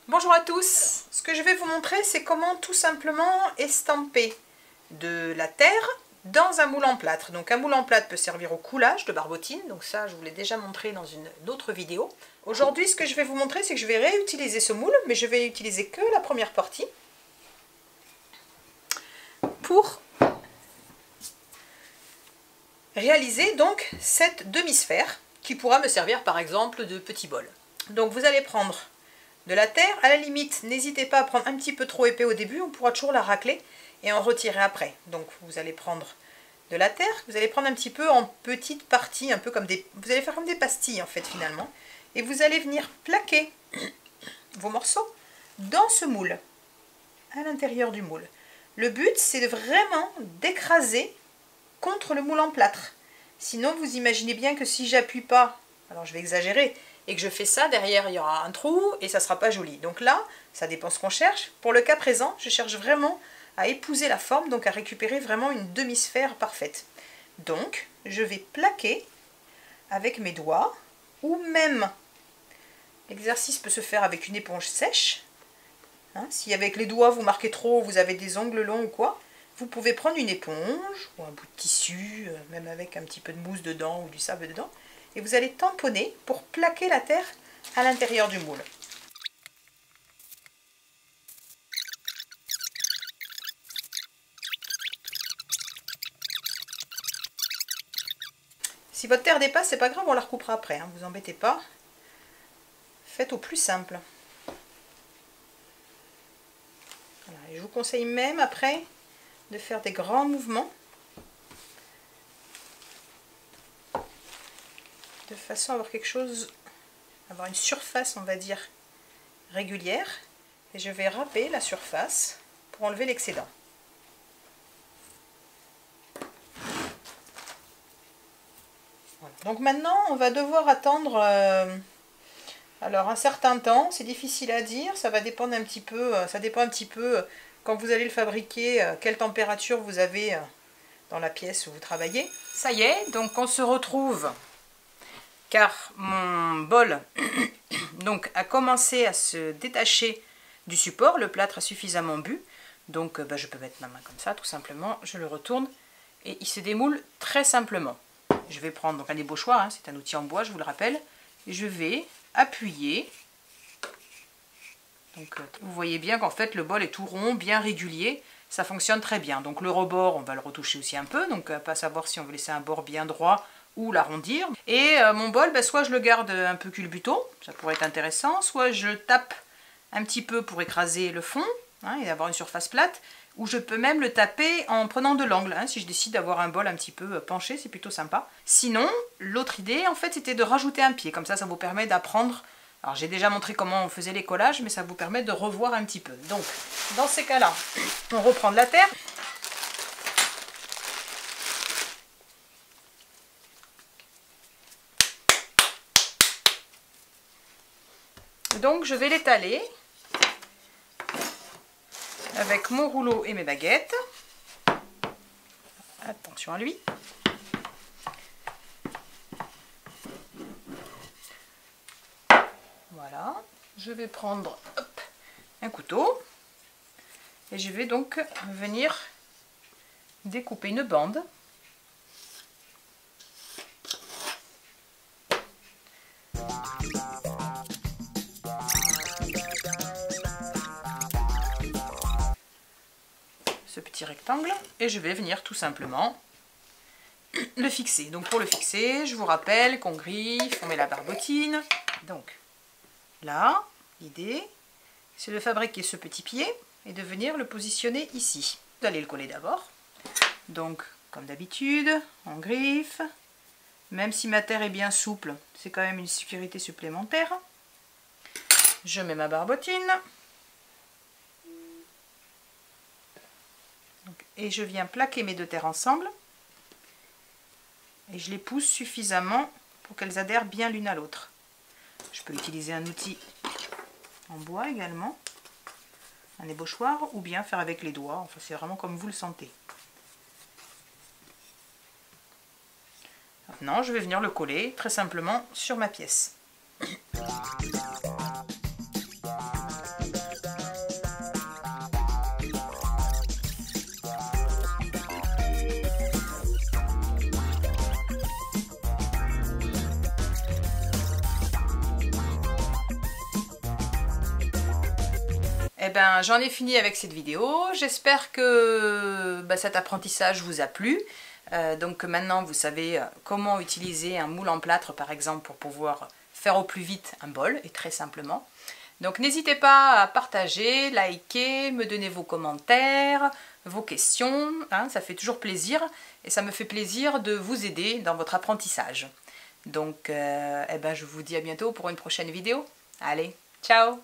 Bonjour à tous, ce que je vais vous montrer c'est comment tout simplement estamper de la terre dans un moule en plâtre. Donc un moule en plâtre peut servir au coulage de barbotine, donc ça je vous l'ai déjà montré dans une autre vidéo. Aujourd'hui ce que je vais vous montrer c'est que je vais réutiliser ce moule, mais je vais utiliser que la première partie pour réaliser donc cette demi-sphère qui pourra me servir par exemple de petit bol. Donc vous allez prendre de la terre, à la limite n'hésitez pas à prendre un petit peu trop épais au début, on pourra toujours la racler et en retirer après. Donc vous allez prendre de la terre, vous allez prendre un petit peu en petites parties, un peu comme des... vous allez faire comme des pastilles en fait finalement, et vous allez venir plaquer vos morceaux dans ce moule, à l'intérieur du moule. Le but c'est vraiment d'écraser contre le moule en plâtre. Sinon vous imaginez bien que si j'appuie pas, alors je vais exagérer, et que je fais ça, derrière il y aura un trou et ça sera pas joli. Donc là, ça dépend ce qu'on cherche. Pour le cas présent, je cherche vraiment à épouser la forme, donc à récupérer vraiment une demi-sphère parfaite. Donc, je vais plaquer avec mes doigts, ou même, l'exercice peut se faire avec une éponge sèche. Hein, si avec les doigts vous marquez trop, vous avez des ongles longs ou quoi, vous pouvez prendre une éponge ou un bout de tissu, même avec un petit peu de mousse dedans ou du sable dedans, et vous allez tamponner pour plaquer la terre à l'intérieur du moule. Si votre terre dépasse, c'est pas grave, on la recoupera après, hein, vous embêtez pas. Faites au plus simple. Voilà, et je vous conseille même après de faire des grands mouvements de façon à avoir quelque chose, avoir une surface on va dire régulière, et je vais râper la surface pour enlever l'excédent. Voilà. Donc maintenant on va devoir attendre alors un certain temps, c'est difficile à dire, ça va dépendre un petit peu, ça dépend un petit peu quand vous allez le fabriquer, quelle température vous avez dans la pièce où vous travaillez. Ça y est, donc on se retrouve car mon bol donc a commencé à se détacher du support, le plâtre a suffisamment bu, donc je peux mettre ma main comme ça tout simplement, je le retourne et il se démoule très simplement. Je vais prendre donc un ébauchoir, hein, c'est un outil en bois je vous le rappelle, et je vais appuyer. Donc vous voyez bien qu'en fait le bol est tout rond, bien régulier, ça fonctionne très bien. Donc le rebord on va le retoucher aussi un peu, donc pas savoir si on veut laisser un bord bien droit ou l'arrondir. Et mon bol, soit je le garde un peu culbuto, ça pourrait être intéressant, soit je tape un petit peu pour écraser le fond hein, et avoir une surface plate, ou je peux même le taper en prenant de l'angle, hein, si je décide d'avoir un bol un petit peu penché, c'est plutôt sympa. Sinon, l'autre idée en fait c'était de rajouter un pied, comme ça ça vous permet d'apprendre. Alors j'ai déjà montré comment on faisait les collages, mais ça vous permet de revoir un petit peu. Donc dans ces cas-là, on reprend de la terre. Donc je vais l'étaler avec mon rouleau et mes baguettes. Attention à lui. Voilà. Je vais prendre un couteau et je vais donc venir découper une bande. Ce petit rectangle et je vais venir tout simplement le fixer. Donc pour le fixer, je vous rappelle qu'on griffe, on met la barbotine. Donc là, l'idée c'est de fabriquer ce petit pied et de venir le positionner ici. Vous allez le coller d'abord. Donc comme d'habitude, on griffe. Même si ma terre est bien souple, c'est quand même une sécurité supplémentaire. Je mets ma barbotine. Et je viens plaquer mes deux terres ensemble et je les pousse suffisamment pour qu'elles adhèrent bien l'une à l'autre. Je peux utiliser un outil en bois également, un ébauchoir, ou bien faire avec les doigts, enfin c'est vraiment comme vous le sentez. Maintenant je vais venir le coller très simplement sur ma pièce. eh ben, j'en ai fini avec cette vidéo. J'espère que cet apprentissage vous a plu. Donc maintenant, vous savez comment utiliser un moule en plâtre, par exemple, pour pouvoir faire au plus vite un bol, et très simplement. Donc n'hésitez pas à partager, liker, me donner vos commentaires, vos questions. Hein, ça fait toujours plaisir, et ça me fait plaisir de vous aider dans votre apprentissage. Donc je vous dis à bientôt pour une prochaine vidéo. Allez, ciao!